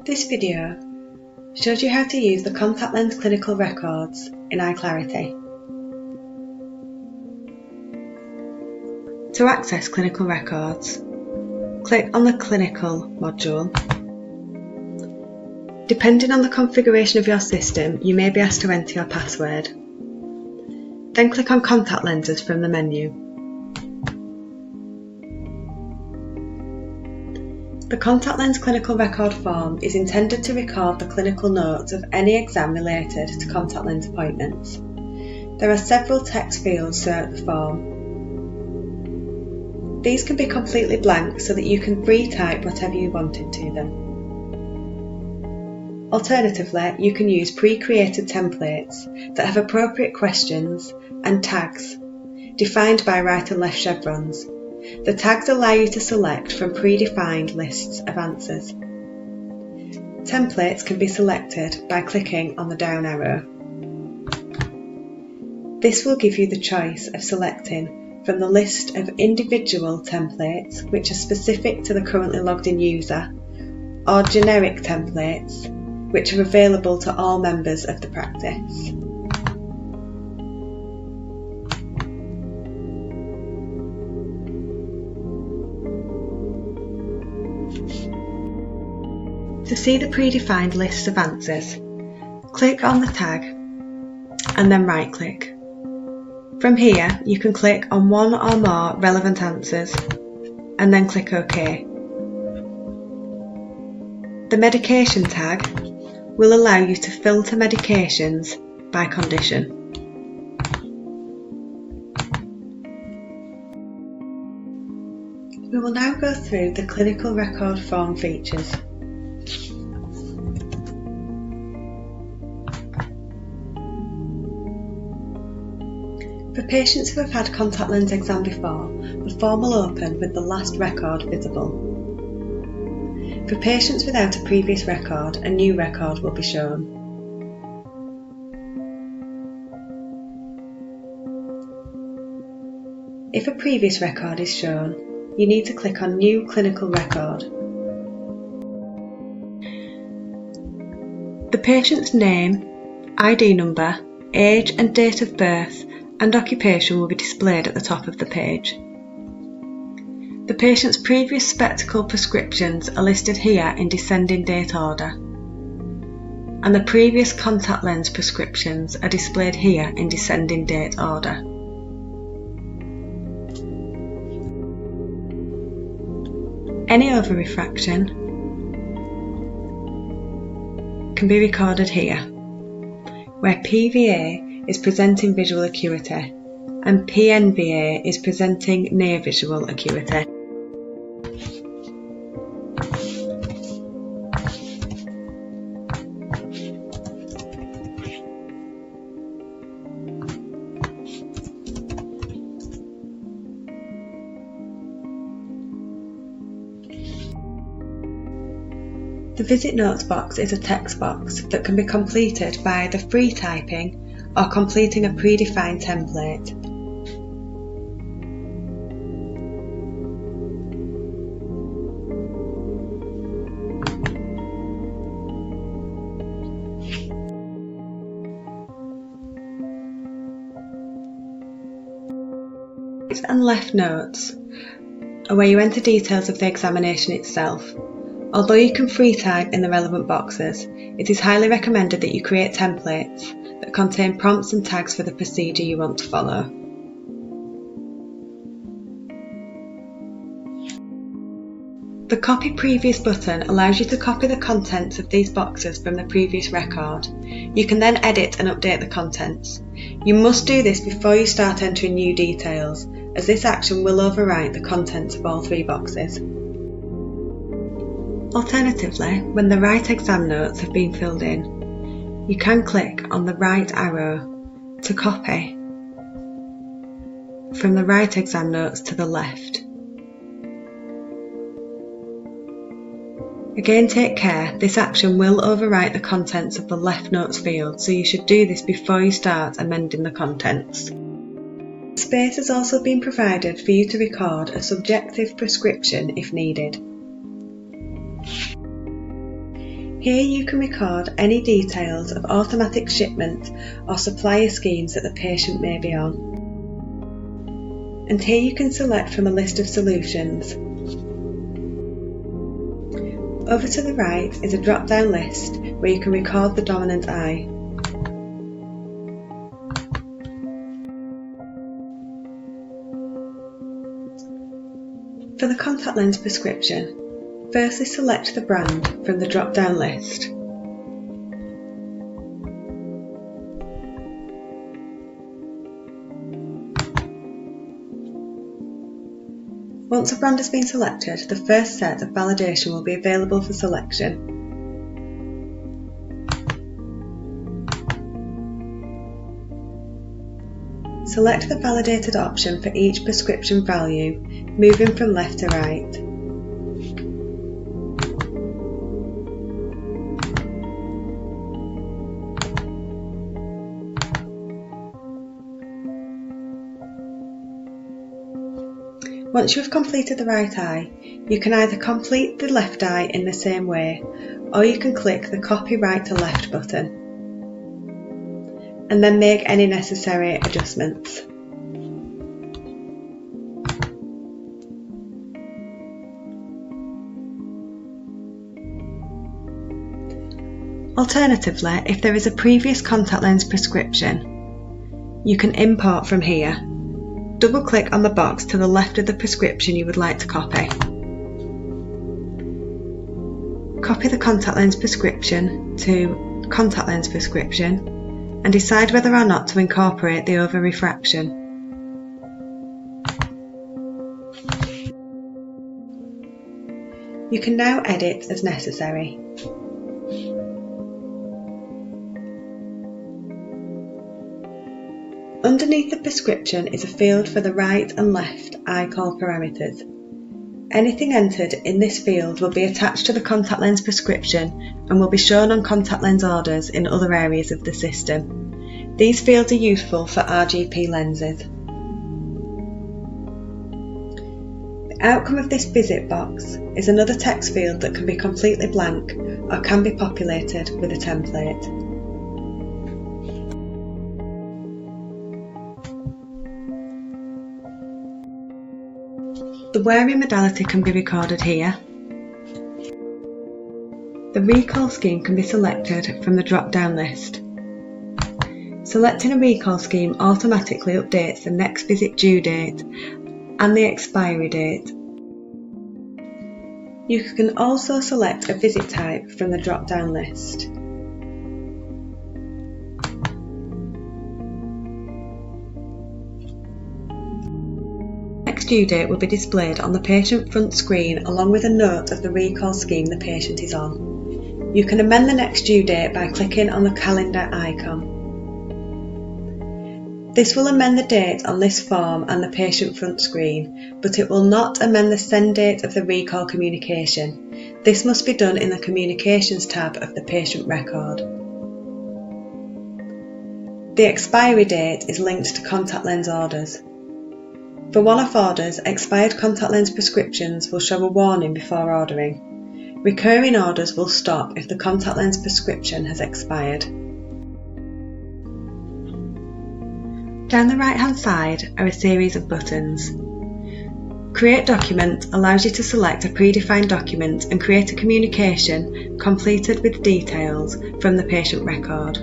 This video shows you how to use the contact lens clinical records in iClarity. To access clinical records, click on the Clinical module. Depending on the configuration of your system, you may be asked to enter your password. Then click on Contact Lenses from the menu. The contact lens clinical record form is intended to record the clinical notes of any exam related to contact lens appointments. There are several text fields throughout the form. These can be completely blank so that you can free type whatever you want into them. Alternatively, you can use pre-created templates that have appropriate questions and tags defined by right and left chevrons. The tags allow you to select from predefined lists of answers. Templates can be selected by clicking on the down arrow. This will give you the choice of selecting from the list of individual templates which are specific to the currently logged in user, or generic templates which are available to all members of the practice. To see the predefined list of answers, click on the tag and then right-click. From here, you can click on one or more relevant answers and then click OK. The medication tag will allow you to filter medications by condition. We will now go through the clinical record form features. For patients who have had contact lens exam before, the form will open with the last record visible. For patients without a previous record, a new record will be shown. If a previous record is shown, you need to click on New Clinical Record. The patient's name, ID number, age and date of birth and occupation will be displayed at the top of the page. The patient's previous spectacle prescriptions are listed here in descending date order, and the previous contact lens prescriptions are displayed here in descending date order. Any over-refraction can be recorded here, where PVA is presenting visual acuity and PNVA is presenting near visual acuity. The Visit Notes box is a text box that can be completed by either free typing or completing a predefined template. Right and left notes are where you enter details of the examination itself. Although you can free type in the relevant boxes, it is highly recommended that you create templates that contain prompts and tags for the procedure you want to follow. The Copy Previous button allows you to copy the contents of these boxes from the previous record. You can then edit and update the contents. You must do this before you start entering new details, as this action will overwrite the contents of all three boxes. Alternatively, when the right exam notes have been filled in, you can click on the right arrow to copy from the right exam notes to the left. Again, take care, this action will overwrite the contents of the left notes field, so you should do this before you start amending the contents. Space has also been provided for you to record a subjective prescription if needed. Here you can record any details of automatic shipment or supplier schemes that the patient may be on. And here you can select from a list of solutions. Over to the right is a drop-down list where you can record the dominant eye. For the contact lens prescription, firstly select the brand from the drop-down list. Once a brand has been selected, the first set of validation will be available for selection. Select the validated option for each prescription value, moving from left to right. Once you have completed the right eye, you can either complete the left eye in the same way, or you can click the Copy Right to Left button and then make any necessary adjustments. Alternatively, if there is a previous contact lens prescription, you can import from here. Double click on the box to the left of the prescription you would like to copy. Copy the contact lens prescription to contact lens prescription and decide whether or not to incorporate the over refraction. You can now edit as necessary. Underneath the prescription is a field for the right and left eye call parameters. Anything entered in this field will be attached to the contact lens prescription and will be shown on contact lens orders in other areas of the system. These fields are useful for RGP lenses. The outcome of this visit box is another text field that can be completely blank or can be populated with a template. The wearing modality can be recorded here. The recall scheme can be selected from the drop-down list. Selecting a recall scheme automatically updates the next visit due date and the expiry date. You can also select a visit type from the drop-down list. Next due date will be displayed on the patient front screen along with a note of the recall scheme the patient is on. You can amend the next due date by clicking on the calendar icon. This will amend the date on this form and the patient front screen, but it will not amend the send date of the recall communication. This must be done in the Communications tab of the patient record. The expiry date is linked to contact lens orders. For one-off orders, expired contact lens prescriptions will show a warning before ordering. Recurring orders will stop if the contact lens prescription has expired. Down the right-hand side are a series of buttons. Create Document allows you to select a predefined document and create a communication completed with details from the patient record.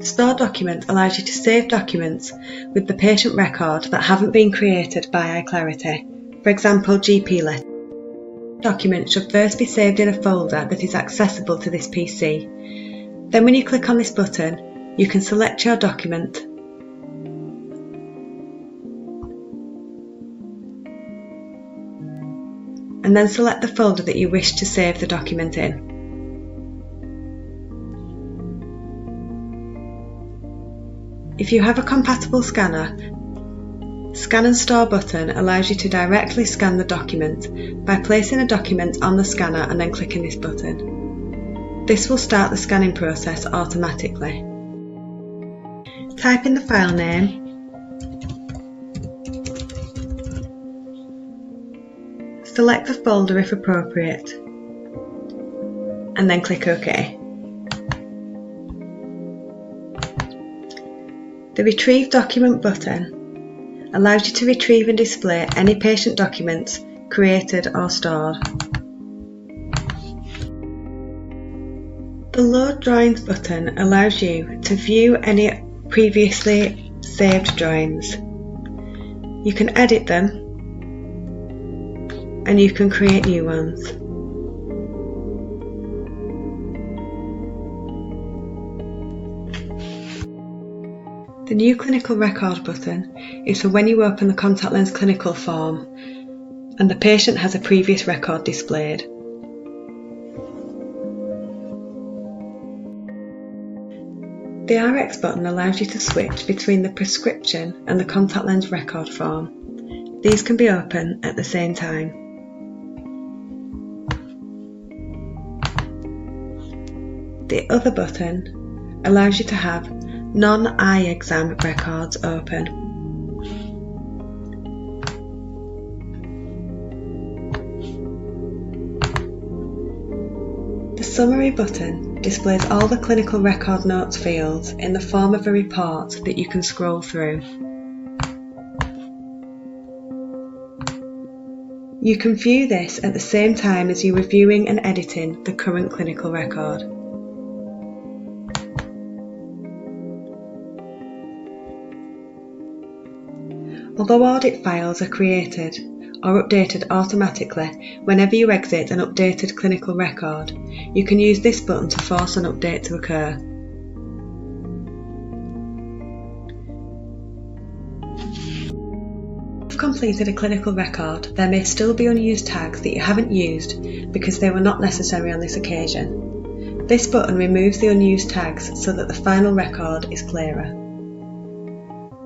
Store Document allows you to save documents with the patient record that haven't been created by iClarity, for example GP letter. Document should first be saved in a folder that is accessible to this PC. Then when you click on this button, you can select your document and then select the folder that you wish to save the document in. If you have a compatible scanner, Scan and Store button allows you to directly scan the document by placing a document on the scanner and then clicking this button. This will start the scanning process automatically. Type in the file name, select the folder if appropriate, and then click OK. The Retrieve Document button allows you to retrieve and display any patient documents created or stored. The Load Drawings button allows you to view any previously saved drawings. You can edit them and you can create new ones. The New Clinical Record button is for when you open the contact lens clinical form and the patient has a previous record displayed. The RX button allows you to switch between the prescription and the contact lens record form. These can be open at the same time. The Other button allows you to have non-eye exam records open. The Summary button displays all the clinical record notes fields in the form of a report that you can scroll through. You can view this at the same time as you're reviewing and editing the current clinical record. Although audit files are created or updated automatically whenever you exit an updated clinical record, you can use this button to force an update to occur. If you've completed a clinical record, there may still be unused tags that you haven't used because they were not necessary on this occasion. This button removes the unused tags so that the final record is clearer.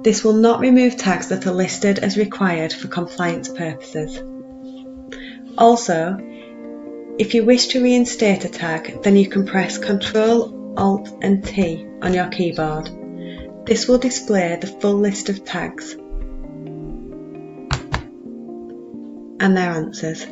This will not remove tags that are listed as required for compliance purposes. Also, if you wish to reinstate a tag, then you can press Ctrl, Alt and T on your keyboard. This will display the full list of tags and their answers.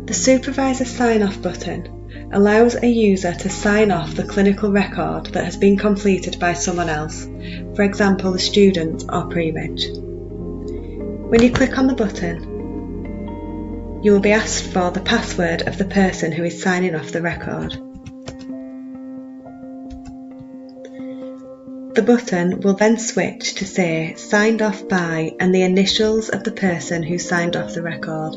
The Supervisor Sign Off button allows a user to sign off the clinical record that has been completed by someone else, for example the student or pre-reg. When you click on the button, you will be asked for the password of the person who is signing off the record. The button will then switch to say Signed Off By and the initials of the person who signed off the record.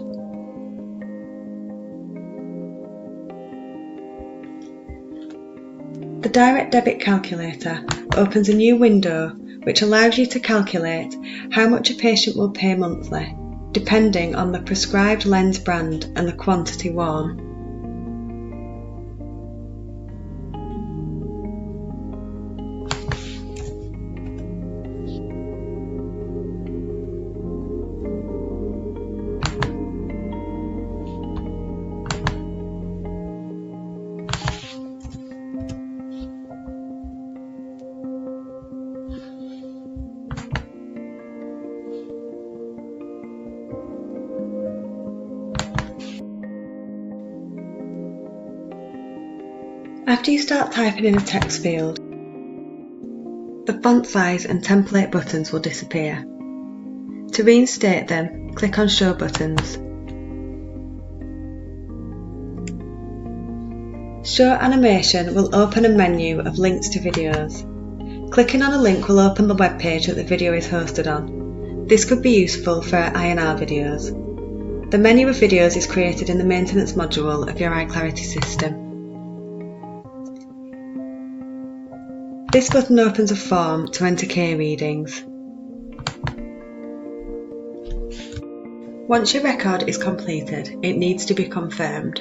The Direct Debit calculator opens a new window which allows you to calculate how much a patient will pay monthly, depending on the prescribed lens brand and the quantity worn. After you start typing in a text field, the font size and template buttons will disappear. To reinstate them, click on Show Buttons. Show Animation will open a menu of links to videos. Clicking on a link will open the web page that the video is hosted on. This could be useful for INR videos. The menu of videos is created in the Maintenance module of your Eye Clarity system. This button opens a form to enter K readings. Once your record is completed, it needs to be confirmed.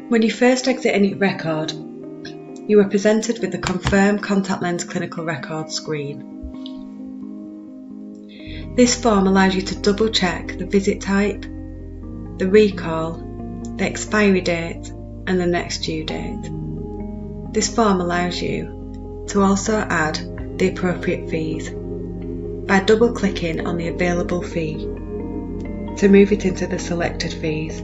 When you first exit any record, you are presented with the Confirm Contact Lens Clinical Record screen. This form allows you to double check the visit type, the recall, the expiry date and the next due date. This form allows you to also add the appropriate fees by double-clicking on the available fee to move it into the selected fees.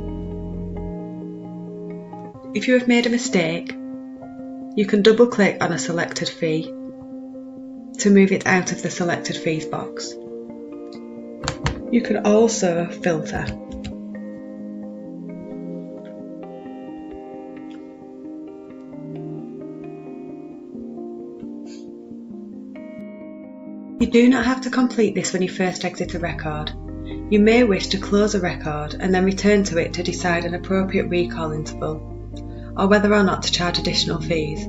If you have made a mistake, you can double-click on a selected fee to move it out of the selected fees box. You can also filter. You do not have to complete this when you first exit a record. You may wish to close a record and then return to it to decide an appropriate recall interval, or whether or not to charge additional fees.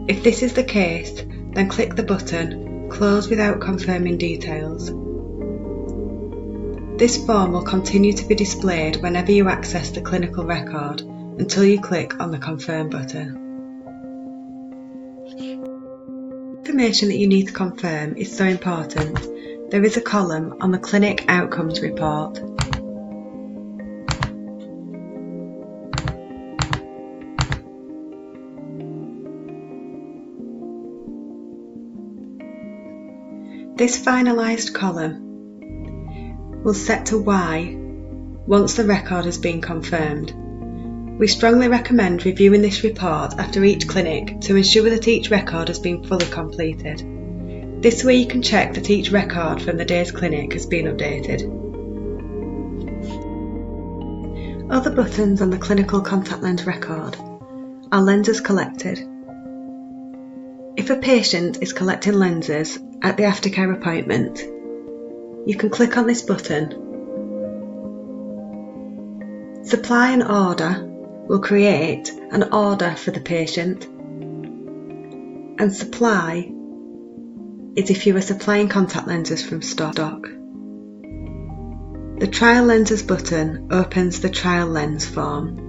If this is the case, then click the button Close without confirming details. This form will continue to be displayed whenever you access the clinical record until you click on the Confirm button. Information that you need to confirm is so important, there is a column on the Clinic Outcomes Report. This finalised column will set to Y once the record has been confirmed. We strongly recommend reviewing this report after each clinic to ensure that each record has been fully completed. This way you can check that each record from the day's clinic has been updated. Other buttons on the clinical contact lens record are lenses collected. If a patient is collecting lenses at the aftercare appointment, you can click on this button. Supply an order will create an order for the patient, and supply is if you are supplying contact lenses from stock. The Trial Lenses button opens the Trial Lens form.